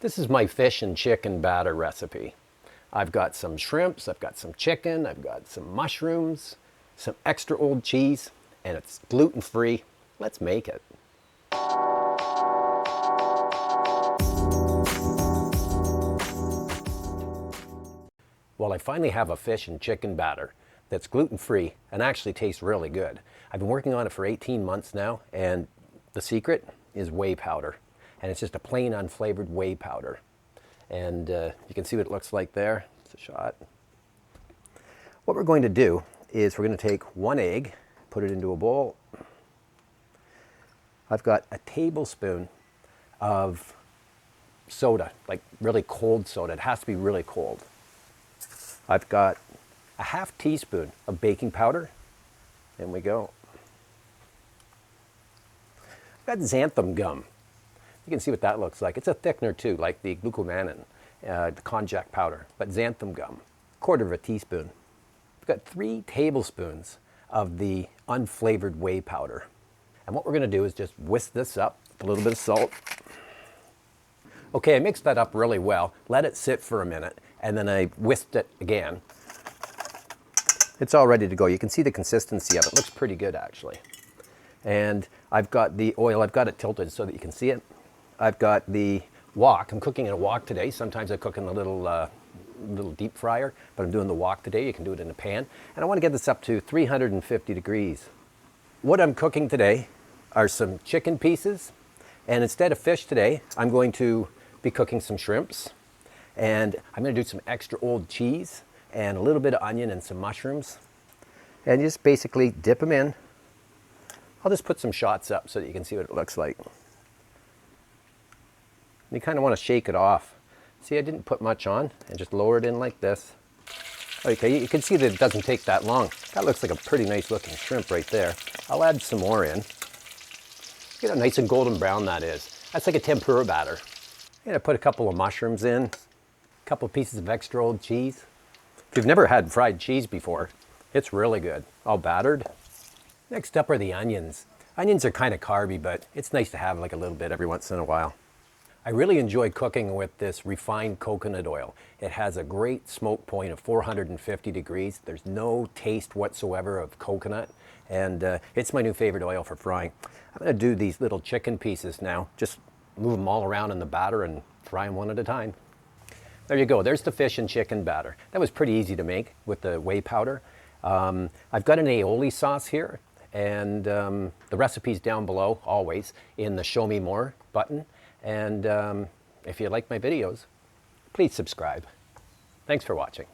This is my fish and chicken batter recipe. I've got some shrimps, I've got some chicken, I've got some mushrooms, some extra old cheese, and it's gluten-free. Let's make it. Well, I finally have a fish and chicken batter that's gluten-free and actually tastes really good. I've been working on it for 18 months now, and the secret is whey powder. And it's just a plain unflavored whey powder. And you can see what it looks like there. It's a shot. What we're going to do is we're going to take one egg, put it into a bowl. I've got a tablespoon of soda, like really cold soda. It has to be really cold. I've got a half teaspoon of baking powder. In we go. I've got xanthan gum. You can see what that looks like. It's a thickener too, like the glucomannan, the konjac powder, but xanthan gum, 1/4 teaspoon. I've got 3 tablespoons of the unflavored whey powder. And what we're gonna do is just whisk this up, a little bit of salt. Okay, I mixed that up really well, let it sit for a minute, and then I whisked it again. It's all ready to go. You can see the consistency of it. It looks pretty good actually. And I've got the oil, I've got it tilted so that you can see it. I've got the wok. I'm cooking in a wok today. Sometimes I cook in a little deep fryer, but I'm doing the wok today. You can do it in a pan. And I want to get this up to 350 degrees. What I'm cooking today are some chicken pieces. And instead of fish today, I'm going to be cooking some shrimps. And I'm going to do some extra old cheese and a little bit of onion and some mushrooms. And just basically dip them in. I'll just put some shots up so that you can see what it looks like. You kind of want to shake it off. See, I didn't put much on and just lower it in like this. Okay, you can see that it doesn't take that long. That looks like a pretty nice looking shrimp right there. I'll add some more in. Get how nice and golden brown that is. That's like a tempura batter. And I put a couple of mushrooms in, a couple of pieces of extra old cheese. If you've never had fried cheese before, it's really good. All battered. Next up are the onions. Onions are kind of carby, but it's nice to have like a little bit every once in a while. I really enjoy cooking with this refined coconut oil. It has a great smoke point of 450 degrees. There's no taste whatsoever of coconut, and it's my new favorite oil for frying. I'm going to do these little chicken pieces now. Just move them all around in the batter and fry them one at a time. There you go. There's the fish and chicken batter. That was pretty easy to make with the whey powder. I've got an aioli sauce here, and the recipe's down below, always, in the Show Me More button. And if you like my videos, please subscribe. Thanks for watching.